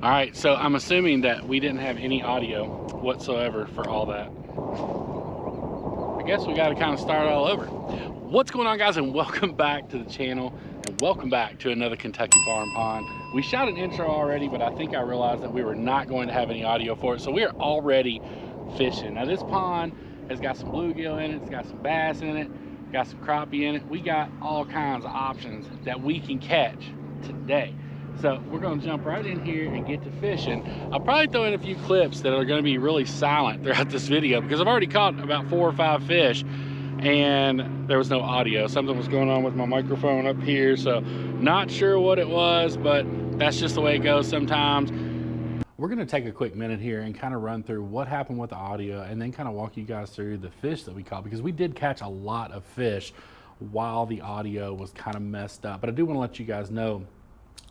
All right, so I'm assuming that we didn't have any audio whatsoever for all that. I guess we got to kind of start all over. What's going on, guys, and welcome back to the channel, and welcome back to another Kentucky Farm Pond. We shot an intro already, but I think I realized that we were not going to have any audio for it, so we are already fishing. Now, this pond has got some bluegill in it, it's got some bass in it, got some crappie in it. We got all kinds of options that we can catch today. So we're going to jump right in here and get to fishing. I'll probably throw in a few clips that are going to be really silent throughout this video because I've already caught about 4 or 5 fish and there was no audio. Something was going on with my microphone up here, so not sure what it was, but that's just the way it goes sometimes. We're going to take a quick minute here and kind of run through what happened with the audio and then kind of walk you guys through the fish that we caught, because we did catch a lot of fish while the audio was kind of messed up. But I do want to let you guys know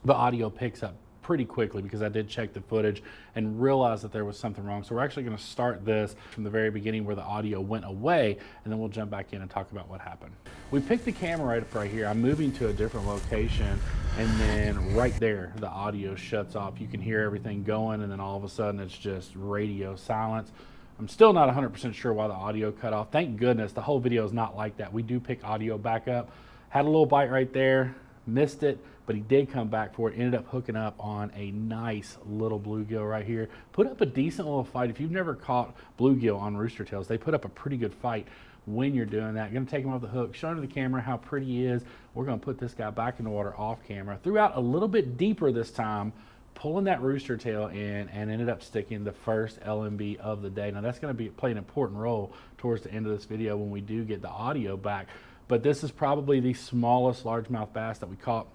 the audio picks up pretty quickly because I did check the footage and realized that there was something wrong. So we're actually going to start this from the very beginning where the audio went away, and then we'll jump back in and talk about what happened. We picked the camera right here. I'm moving to a different location, and then right there the audio shuts off. You can hear everything going, and then all of a sudden it's just radio silence. I'm still not 100% sure why the audio cut off. Thank goodness the whole video is not like that. We do pick audio back up. Had a little bite right there, missed it, but he did come back for it. Ended up hooking up on a nice little bluegill right here. Put up a decent little fight. If you've never caught bluegill on rooster tails, they put up a pretty good fight when you're doing that. Gonna take him off the hook, show him to the camera how pretty he is. We're gonna put this guy back in the water off camera. Threw out a little bit deeper this time, pulling that rooster tail in, and ended up sticking the first LMB of the day. Now that's gonna play an important role towards the end of this video when we do get the audio back. But this is probably the smallest largemouth bass that we caught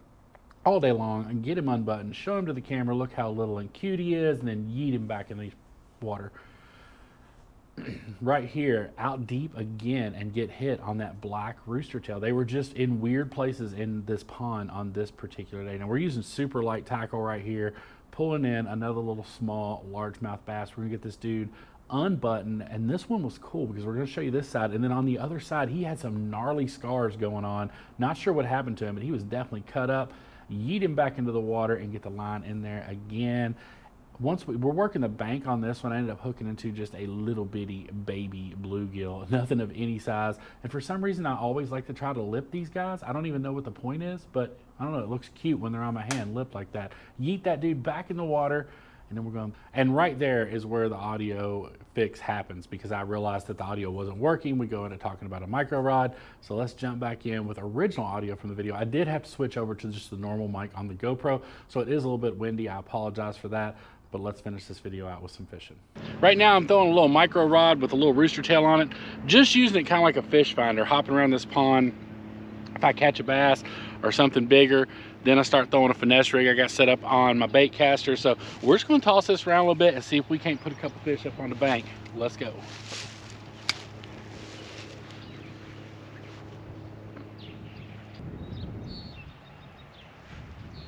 all day long. And get him unbuttoned, show him to the camera, look how little and cute he is, and then yeet him back in the water. Right here, out deep again, and get hit on that black rooster tail. They were just in weird places in this pond on this particular day. Now we're using super light tackle right here, pulling in another little small largemouth bass. We're gonna get this dude unbuttoned, and this one was cool because we're going to show you this side, and then on the other side he had some gnarly scars going on. Not sure what happened to him, but he was definitely cut up. Yeet him back into the water and get the line in there again. Once we're working the bank on this one, I ended up hooking into just a little bitty baby bluegill, nothing of any size. And for some reason I always like to try to lip these guys. I don't even know what the point is, but I don't know, it looks cute when they're on my hand lipped like that. Yeet that dude back in the water. And then we're going, and right there is where the audio fix happens, because I realized that the audio wasn't working. We go into talking about a micro rod. So let's jump back in with original audio from the video. I did have to switch over to just the normal mic on the GoPro, so it is a little bit windy. I apologize for that, but let's finish this video out with some fishing. Right now I'm throwing a little micro rod with a little rooster tail on it, just using it kind of like a fish finder, hopping around this pond. If I catch a bass or something bigger, then I start throwing a finesse rig I got set up on my bait caster. So we're just gonna toss this around a little bit and see if we can't put a couple fish up on the bank. Let's go.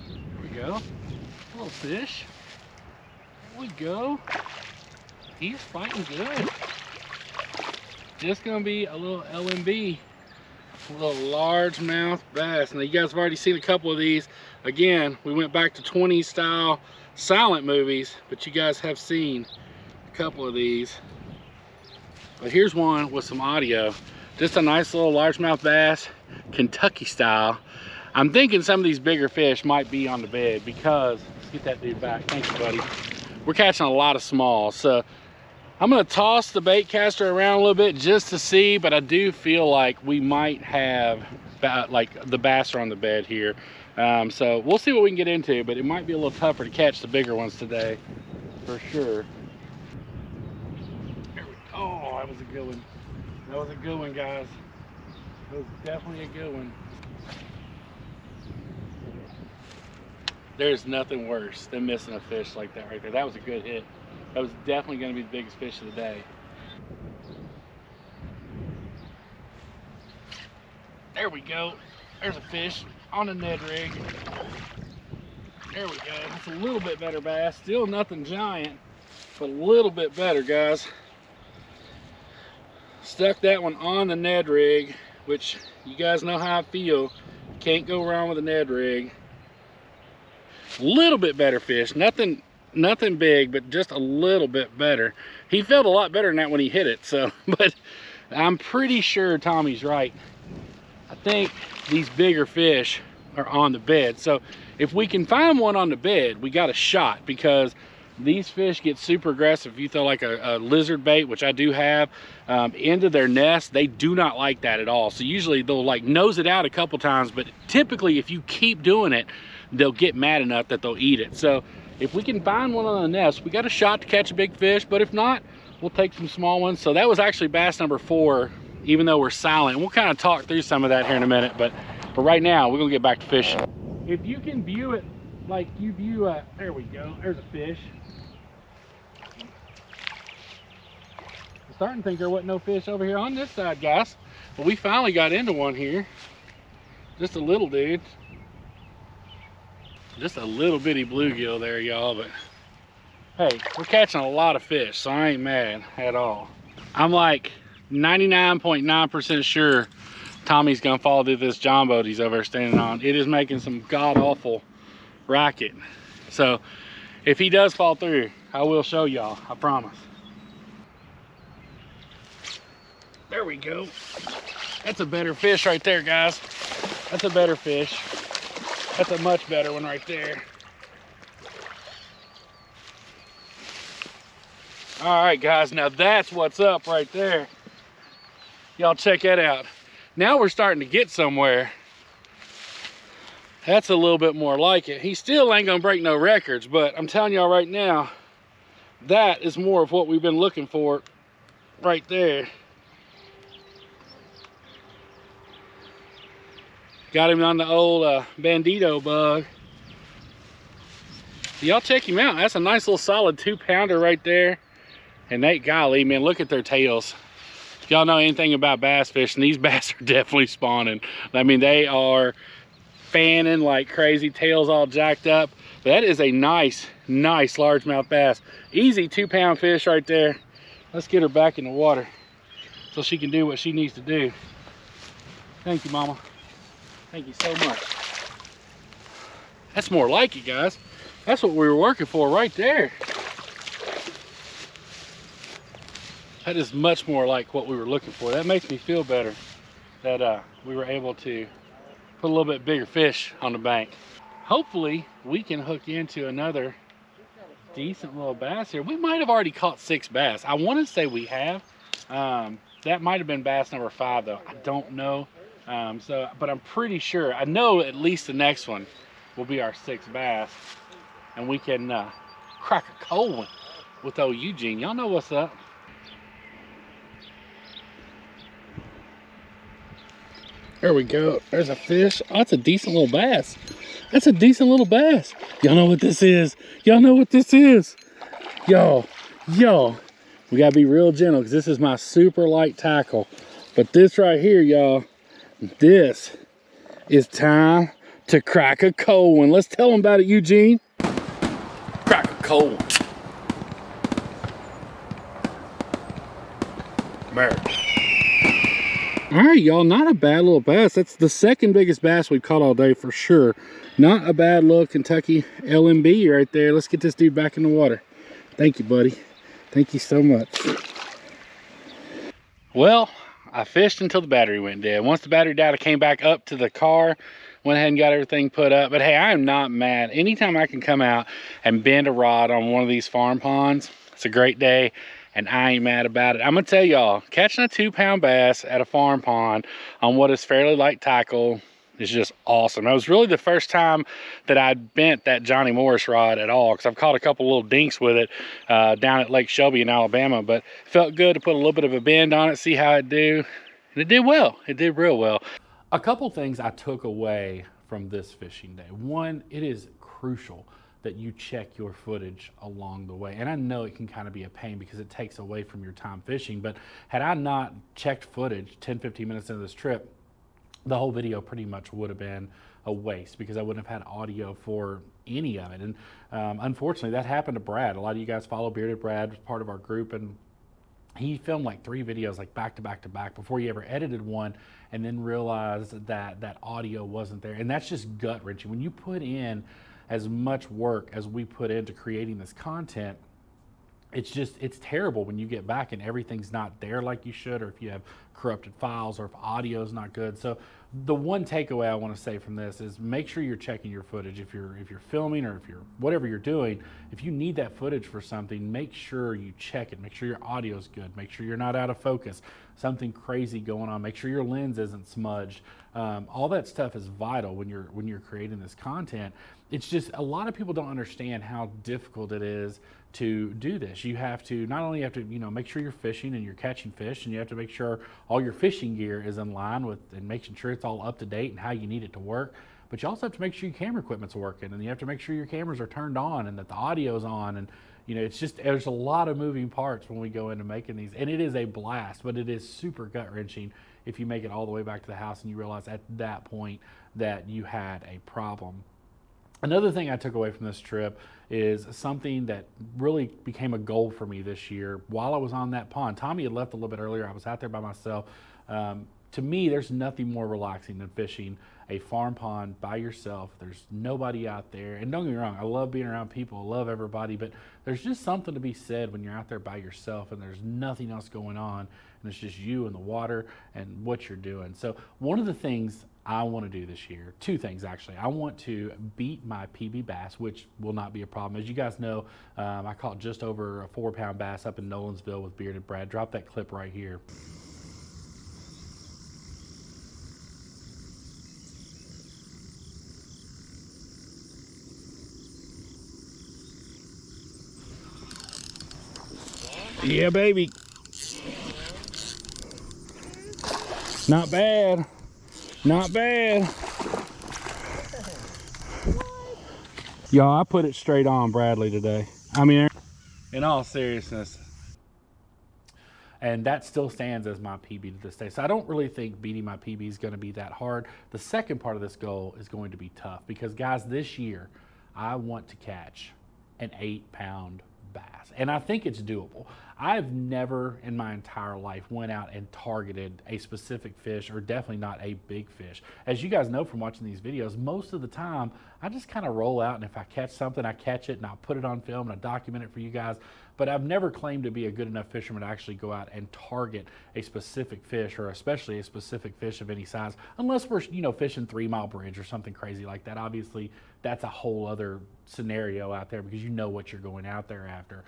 There we go, a little fish. There we go. He's fighting good. Just gonna be a little LMB. A little largemouth bass. Now you guys have already seen a couple of these. Again, we went back to 20s style silent movies, but you guys have seen a couple of these. But here's one with some audio. Just a nice little largemouth bass, Kentucky style. I'm thinking some of these bigger fish might be on the bed because, let's get that dude back. Thank you, buddy. We're catching a lot of smalls. So I'm gonna toss the bait caster around a little bit just to see, but I do feel like we might have, like, the bass are on the bed here. So we'll see what we can get into, but it might be a little tougher to catch the bigger ones today, for sure. Oh, that was a good one. That was a good one, guys. That was definitely a good one. There's nothing worse than missing a fish like that right there. That was a good hit. That was definitely going to be the biggest fish of the day. There we go. There's a fish on a Ned rig. There we go. That's a little bit better bass. Still nothing giant, but a little bit better, guys. Stuck that one on the Ned rig, which you guys know how I feel. Can't go wrong with a Ned rig. A little bit better fish. Nothing nothing big, but just a little bit better. He felt a lot better than that when he hit it, so, but I'm pretty sure Tommy's right. I think these bigger fish are on the bed. So if we can find one on the bed, we got a shot, because these fish get super aggressive. If you throw like a lizard bait, which I do have, into their nest, they do not like that at all. So usually they'll like nose it out a couple times, but typically if you keep doing it, they'll get mad enough that they'll eat it. So if we can find one on the nest, we got a shot to catch a big fish, but if not, we'll take some small ones. So that was actually bass number 4, even though we're silent. We'll kind of talk through some of that here in a minute, but for right now, we're gonna get back to fishing. If you can view it like you view there we go, there's a fish. I'm starting to think there wasn't no fish over here on this side, guys. But we finally got into one here. Just a little dude. Just a little bitty bluegill there, y'all, but hey, we're catching a lot of fish, so I ain't mad at all. I'm like 99.9% sure Tommy's gonna fall through this john boat he's over there standing on. It is making some god-awful racket. So if he does fall through, I will show y'all, I promise. There we go. That's a better fish right there, guys. That's a better fish. That's a much better one right there. All right, guys, now that's what's up right there. Y'all check that out. Now we're starting to get somewhere. That's a little bit more like it. He still ain't gonna break no records, but I'm telling y'all right now, that is more of what we've been looking for right there. Got him on the old bandito bug. Y'all check him out. That's a nice little solid 2-pounder right there. And they, golly, man, look at their tails. If y'all know anything about bass fishing, these bass are definitely spawning. I mean, they are fanning like crazy, tails all jacked up. But that is a nice largemouth bass. Easy 2-pound fish right there. Let's get her back in the water so she can do what she needs to do. Thank you, Mama. Thank you so much. That's more like it, guys. That's what we were working for right there. That is much more like what we were looking for. That makes me feel better that we were able to put a little bit bigger fish on the bank. Hopefully we can hook into another decent little bass here. We might have already caught 6 bass. I want to say we have. That might have been bass number 5 though. I don't know. But I'm pretty sure, I know at least the next one will be our 6th bass, and we can crack a cold one with old Eugene. Y'all know what's up. There we go. There's a fish. Oh, that's a decent little bass. That's a decent little bass. Y'all know what this is. Y'all know what this is. Y'all, we gotta be real gentle because this is my super light tackle. But this right here, y'all, this is time to crack a cold one. Let's tell them about it, Eugene. Crack a cold one. Merry. All right, y'all, not a bad little bass. That's the 2nd biggest bass we've caught all day for sure. Not a bad little Kentucky LMB right there. Let's get this dude back in the water. Thank you, buddy. Thank you so much. Well, I fished until the battery went dead. Once the battery died, I came back up to the car, went ahead and got everything put up. But hey, I am not mad. Anytime I can come out and bend a rod on one of these farm ponds, it's a great day, and I ain't mad about it. I'm gonna tell y'all, catching a 2-pound bass at a farm pond on what is fairly light tackle is just awesome. It was really the first time that I bent that Johnny Morris rod at all, because I've caught a couple little dinks with it down at Lake Shelby in Alabama, but it felt good to put a little bit of a bend on it, see how it do. And it did well. It did real well. A couple things I took away from this fishing day. One, it is crucial that you check your footage along the way. And I know it can kind of be a pain because it takes away from your time fishing, but had I not checked footage 10-15 minutes into this trip, the whole video pretty much would have been a waste because I wouldn't have had audio for any of it. And unfortunately, that happened to Brad. A lot of you guys follow Bearded Brad, was part of our group, and he filmed like 3 videos like back to back to back before he ever edited one, and then realized that that audio wasn't there. And that's just gut wrenching. When you put in as much work as we put into creating this content, it's terrible when you get back and everything's not there like you should, or if you have corrupted files, or if audio is not good. So the one takeaway I want to say from this is make sure you're checking your footage. If you're filming, or if you're whatever you're doing, if you need that footage for something, make sure you check it. Make sure your audio is good. Make sure you're not out of focus, something crazy going on. Make sure your lens isn't smudged. All that stuff is vital when you're creating this content. It's just a lot of people don't understand how difficult it is to do this. You have to not only have to make sure you're fishing and you're catching fish, and you have to make sure all your fishing gear is in line with, and making sure it's all up to date and how you need it to work. But you also have to make sure your camera equipment's working, and you have to make sure your cameras are turned on and that the audio's on. And it's just, there's a lot of moving parts when we go into making these, and it is a blast, but it is super gut wrenching if you make it all the way back to the house and you realize at that point that you had a problem. Another thing I took away from this trip is something that really became a goal for me this year while I was on that pond. Tommy had left a little bit earlier. I was out there by myself. To me, there's nothing more relaxing than fishing a farm pond by yourself. There's nobody out there. And don't get me wrong, I love being around people. I love everybody. But there's just something to be said when you're out there by yourself and there's nothing else going on. And it's just you and the water and what you're doing. So one of the things I want to do this year, two things actually. I want to beat my PB bass, which will not be a problem. As you guys know, I caught just over a 4-pound bass up in Nolansville with Bearded Brad. Drop that clip right here. Yeah, baby. Not bad. Not bad. Y'all, I put it straight on Bradley today. I mean, in all seriousness. And that still stands as my PB to this day. So I don't really think beating my PB is going to be that hard. The second part of this goal is going to be tough because, guys, this year I want to catch an 8-pound bass, and I think it's doable. I've never in my entire life went out and targeted a specific fish, or definitely not a big fish. As you guys know from watching these videos, most of the time I just kind of roll out, and if I catch something, I catch it and I'll put it on film and I document it for you guys. But I've never claimed to be a good enough fisherman to actually go out and target a specific fish, or especially a specific fish of any size, unless we're fishing 3 Mile Bridge or something crazy like that. Obviously that's a whole other scenario out there because you know what you're going out there after.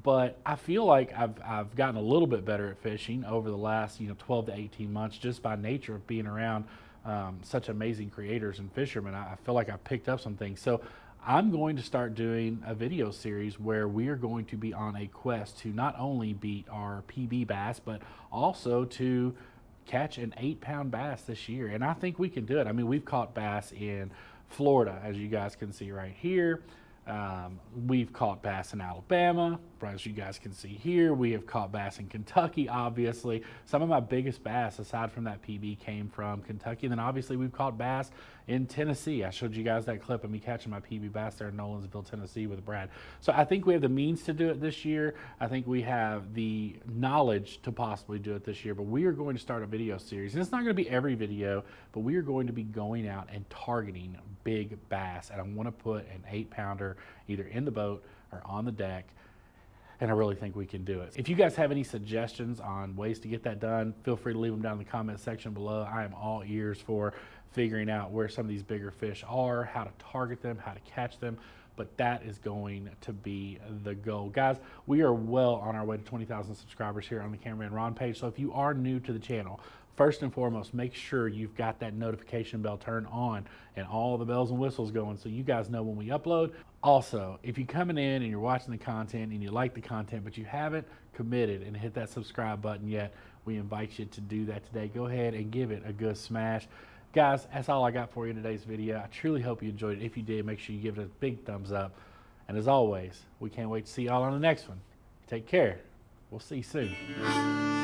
But I feel like I've gotten a little bit better at fishing over the last 12 to 18 months, just by nature of being around such amazing creators and fishermen. I feel like I've picked up some things. So I'm going to start doing a video series where we are going to be on a quest to not only beat our PB bass, but also to catch an 8-pound bass this year. And I think we can do it. I mean, we've caught bass in Florida, as you guys can see right here. We've caught bass in Alabama, as you guys can see here. We have caught bass in Kentucky, obviously. Some of my biggest bass, aside from that PB, came from Kentucky. And then obviously we've caught bass in Tennessee. I showed you guys that clip of me catching my PB bass there in Nolansville, Tennessee with Brad. So I think we have the means to do it this year. I think we have the knowledge to possibly do it this year, but we are going to start a video series. And it's not going to be every video, but we are going to be going out and targeting big bass. And I want to put an 8-pounder either in the boat or on the deck. And I really think we can do it. If you guys have any suggestions on ways to get that done, feel free to leave them down in the comment section below. I am all ears for figuring out where some of these bigger fish are, how to target them, how to catch them. But that is going to be the goal. Guys, we are well on our way to 20,000 subscribers here on the Cameraman Ron page. So if you are new to the channel, first and foremost, make sure you've got that notification bell turned on and all the bells and whistles going so you guys know when we upload. Also, if you're coming in and you're watching the content and you like the content, but you haven't committed and hit that subscribe button yet, we invite you to do that today. Go ahead and give it a good smash. Guys, that's all I got for you in today's video. I truly hope you enjoyed it. If you did, make sure you give it a big thumbs up. And as always, we can't wait to see y'all on the next one. Take care. We'll see you soon.